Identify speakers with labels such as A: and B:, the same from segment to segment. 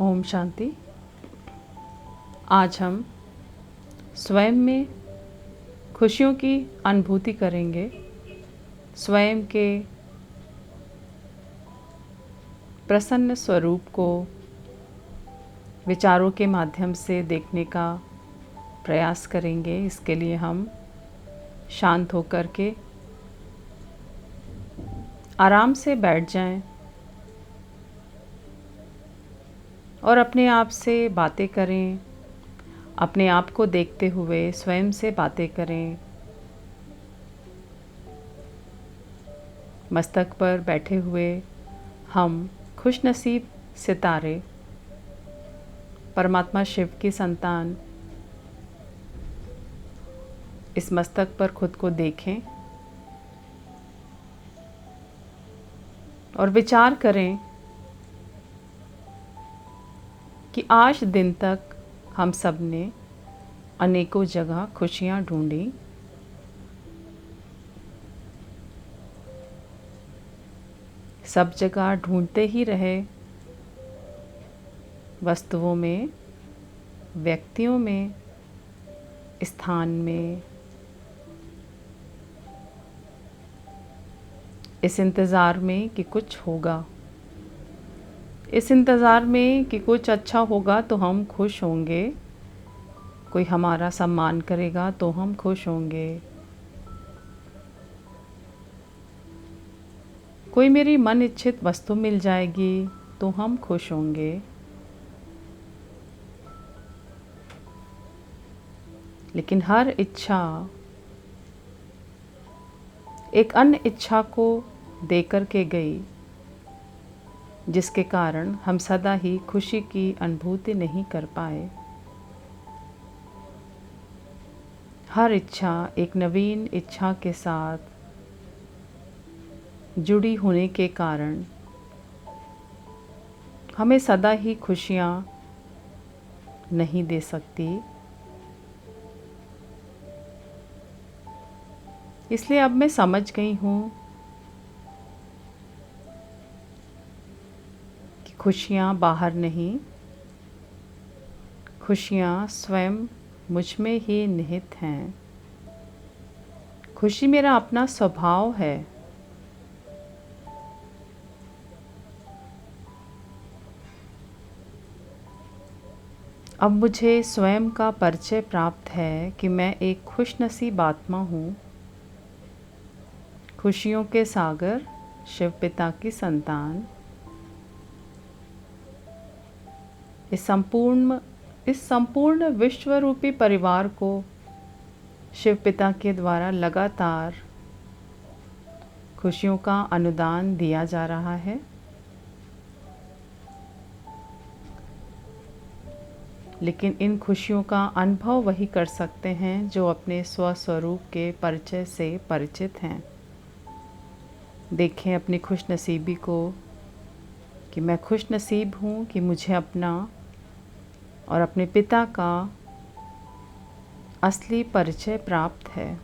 A: ओम शांति। आज हम स्वयं में खुशियों की अनुभूति करेंगे। स्वयं के प्रसन्न स्वरूप को विचारों के माध्यम से देखने का प्रयास करेंगे। इसके लिए हम शांत होकर के आराम से बैठ जाएं और अपने आप से बातें करें। अपने आप को देखते हुए स्वयं से बातें करें। मस्तक पर बैठे हुए हम खुशनसीब सितारे, परमात्मा शिव की संतान, इस मस्तक पर खुद को देखें और विचार करें कि आज दिन तक हम सब ने अनेकों जगह खुशियाँ ढूंढी। सब जगह ढूंढते ही रहे, वस्तुओं में, व्यक्तियों में, स्थान में। इस इंतज़ार में कि कुछ होगा, इस इंतज़ार में कि कुछ अच्छा होगा तो हम खुश होंगे। कोई हमारा सम्मान करेगा तो हम खुश होंगे। कोई मेरी मन इच्छित वस्तु मिल जाएगी तो हम खुश होंगे। लेकिन हर इच्छा एक अन्य इच्छा को देकर के गई, जिसके कारण हम सदा ही खुशी की अनुभूति नहीं कर पाए। हर इच्छा एक नवीन इच्छा के साथ जुड़ी होने के कारण हमें सदा ही खुशियाँ नहीं दे सकती। इसलिए अब मैं समझ गई हूँ कि खुशियाँ बाहर नहीं, खुशियाँ स्वयं मुझ में ही निहित हैं। खुशी मेरा अपना स्वभाव है। अब मुझे स्वयं का परिचय प्राप्त है कि मैं एक खुशनसीब आत्मा हूँ, खुशियों के सागर, शिव पिता की संतान। इस संपूर्ण विश्वरूपी परिवार को शिव पिता के द्वारा लगातार खुशियों का अनुदान दिया जा रहा है। लेकिन इन खुशियों का अनुभव वही कर सकते हैं जो अपने स्वस्वरूप के परिचय से परिचित हैं। देखें अपनी खुशनसीबी को कि मैं खुशनसीब हूँ कि मुझे अपना और अपने पिता का असली परिचय प्राप्त है।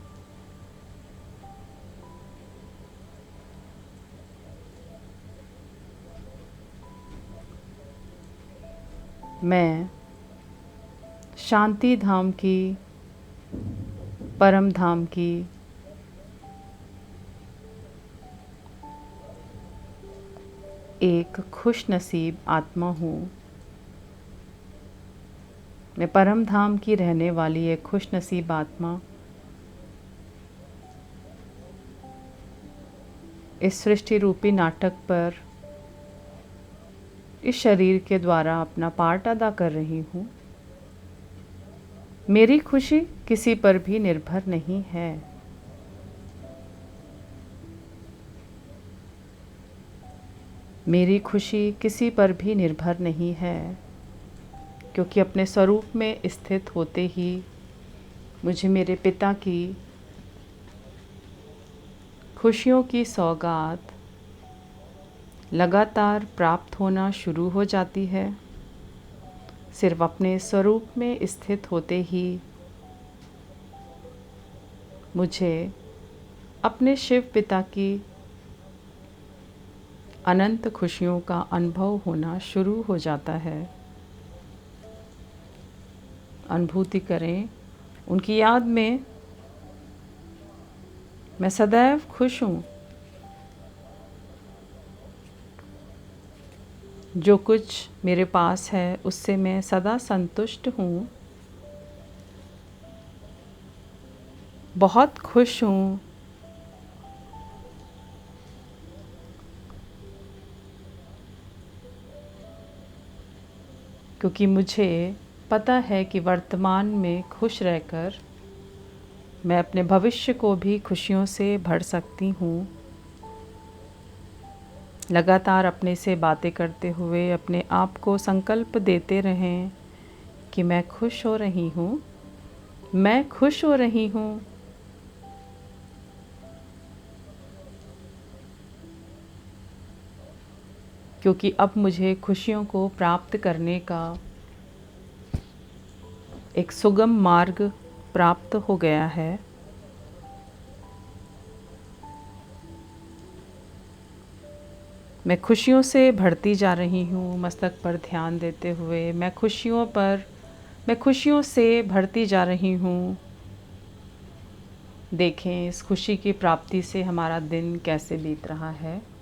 A: मैं शांति धाम की, परम धाम की एक खुशनसीब आत्मा हूँ। मैं परम धाम की रहने वाली एक खुशनसीब आत्मा इस सृष्टि रूपी नाटक पर इस शरीर के द्वारा अपना पार्ट अदा कर रही हूँ। मेरी खुशी किसी पर भी निर्भर नहीं है। मेरी खुशी किसी पर भी निर्भर नहीं है, क्योंकि अपने स्वरूप में स्थित होते ही मुझे मेरे पिता की खुशियों की सौगात लगातार प्राप्त होना शुरू हो जाती है। सिर्फ अपने स्वरूप में स्थित होते ही मुझे अपने शिव पिता की अनंत खुशियों का अनुभव होना शुरू हो जाता है। अनुभूति करें, उनकी याद में मैं सदैव खुश हूँ। जो कुछ मेरे पास है उससे मैं सदा संतुष्ट हूँ, बहुत खुश हूँ। क्योंकि मुझे पता है कि वर्तमान में खुश रहकर मैं अपने भविष्य को भी खुशियों से भर सकती हूँ। लगातार अपने से बातें करते हुए अपने आप को संकल्प देते रहें कि मैं खुश हो रही हूँ, मैं खुश हो रही हूँ। क्योंकि अब मुझे खुशियों को प्राप्त करने का एक सुगम मार्ग प्राप्त हो गया है। मैं खुशियों से भरती जा रही हूँ। मस्तक पर ध्यान देते हुए मैं खुशियों से भरती जा रही हूँ। देखें इस खुशी की प्राप्ति से हमारा दिन कैसे बीत रहा है।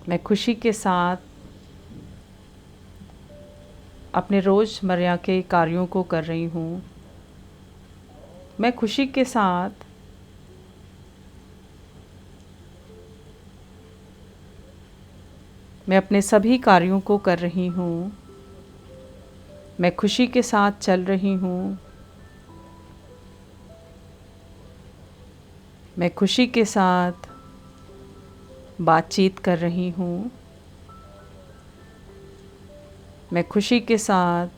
A: मैं खुशी के साथ अपने रोज़मर्रा के कार्यों को कर रही हूँ। मैं खुशी के साथ मैं अपने सभी कार्यों को कर रही हूँ। मैं खुशी के साथ चल रही हूँ। मैं खुशी के साथ बातचीत कर रही हूँ। मैं खुशी के साथ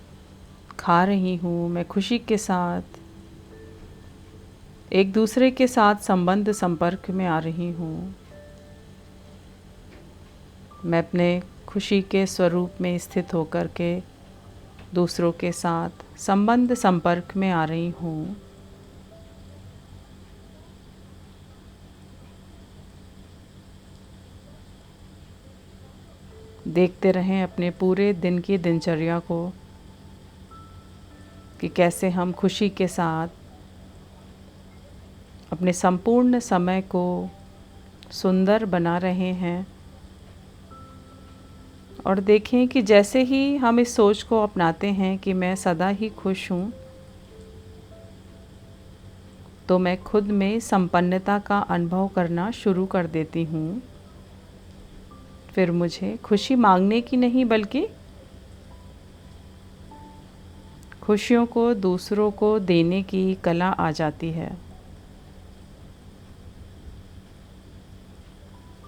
A: खा रही हूँ। मैं खुशी के साथ एक दूसरे के साथ संबंध संपर्क में आ रही हूँ। मैं अपने खुशी के स्वरूप में स्थित होकर के दूसरों के साथ संबंध संपर्क में आ रही हूँ। देखते रहें अपने पूरे दिन की दिनचर्या को कि कैसे हम खुशी के साथ अपने संपूर्ण समय को सुंदर बना रहे हैं। और देखें कि जैसे ही हम इस सोच को अपनाते हैं कि मैं सदा ही खुश हूँ, तो मैं खुद में संपन्नता का अनुभव करना शुरू कर देती हूँ। फिर मुझे खुशी मांगने की नहीं बल्कि खुशियों को दूसरों को देने की कला आ जाती है।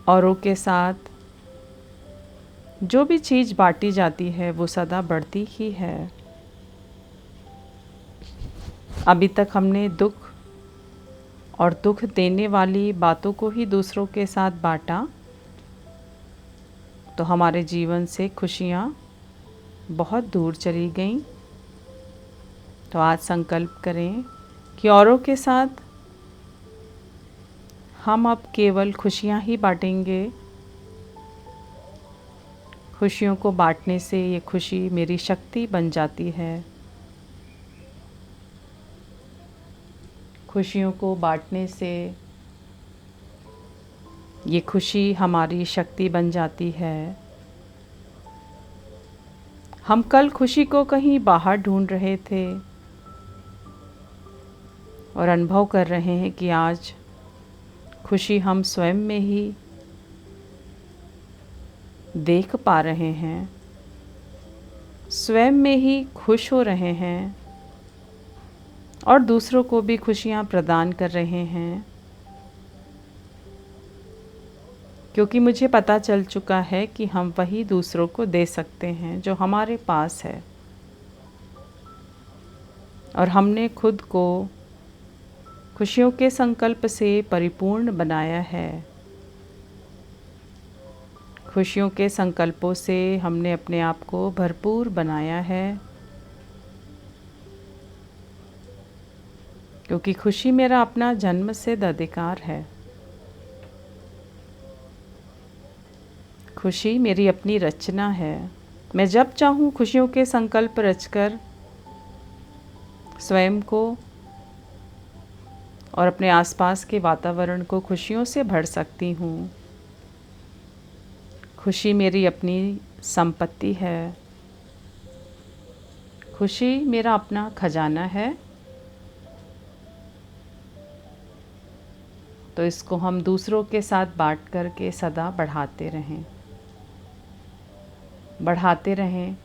A: औरों के साथ जो भी चीज़ बांटी जाती है वो सदा बढ़ती ही है। अभी तक हमने दुख और दुख देने वाली बातों को ही दूसरों के साथ बांटा, तो हमारे जीवन से खुशियाँ बहुत दूर चली गईं। तो आज संकल्प करें कि औरों के साथ हम अब केवल खुशियाँ ही बांटेंगे। खुशियों को बांटने से ये खुशी मेरी शक्ति बन जाती है। खुशियों को बांटने से ये खुशी हमारी शक्ति बन जाती है। हम कल खुशी को कहीं बाहर ढूंढ रहे थे और अनुभव कर रहे हैं कि आज खुशी हम स्वयं में ही देख पा रहे हैं, स्वयं में ही खुश हो रहे हैं और दूसरों को भी खुशियाँ प्रदान कर रहे हैं। क्योंकि मुझे पता चल चुका है कि हम वही दूसरों को दे सकते हैं जो हमारे पास है, और हमने खुद को खुशियों के संकल्प से परिपूर्ण बनाया है। खुशियों के संकल्पों से हमने अपने आप को भरपूर बनाया है। क्योंकि खुशी मेरा अपना जन्मसिद्ध अधिकार है। खुशी मेरी अपनी रचना है। मैं जब चाहूँ खुशियों के संकल्प रचकर स्वयं को और अपने आसपास के वातावरण को खुशियों से भर सकती हूँ। खुशी मेरी अपनी संपत्ति है। खुशी मेरा अपना खजाना है। तो इसको हम दूसरों के साथ बाँट कर के सदा बढ़ाते रहें,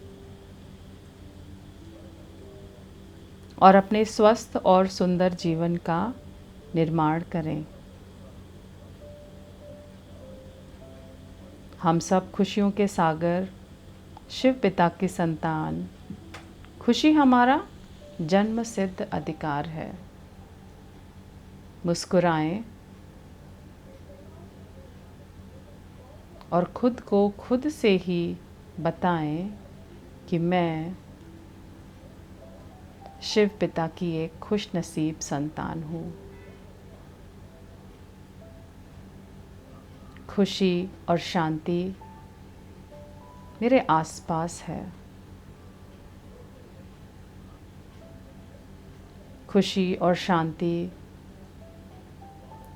A: और अपने स्वस्थ और सुंदर जीवन का निर्माण करें। हम सब खुशियों के सागर, शिव पिता की संतान। खुशी हमारा जन्म सिद्ध अधिकार है। मुस्कुराएं और खुद को खुद से ही बताएं कि मैं शिव पिता की एक खुशनसीब संतान हूँ। खुशी और शांति मेरे आसपास है। खुशी और शांति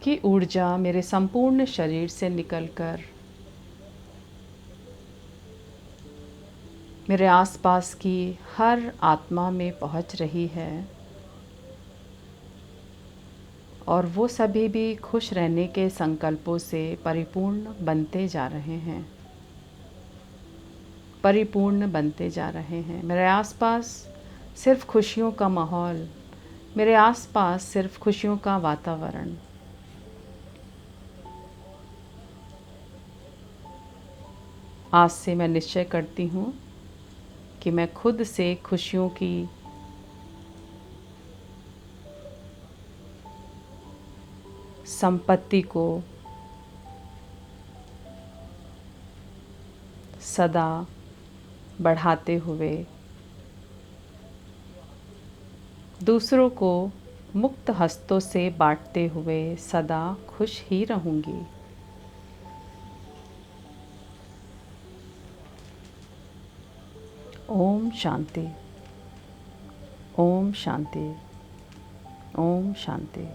A: की ऊर्जा मेरे संपूर्ण शरीर से निकलकर मेरे आसपास की हर आत्मा में पहुंच रही है, और वो सभी भी खुश रहने के संकल्पों से परिपूर्ण बनते जा रहे हैं, परिपूर्ण बनते जा रहे हैं। मेरे आसपास सिर्फ खुशियों का माहौल, मेरे आसपास सिर्फ खुशियों का वातावरण। आज से मैं निश्चय करती हूँ कि मैं खुद से खुशियों की संपत्ति को सदा बढ़ाते हुए दूसरों को मुक्त हस्तों से बांटते हुए सदा खुश ही रहूँगी। ओम शांति, ओम शांति, ओम शांति।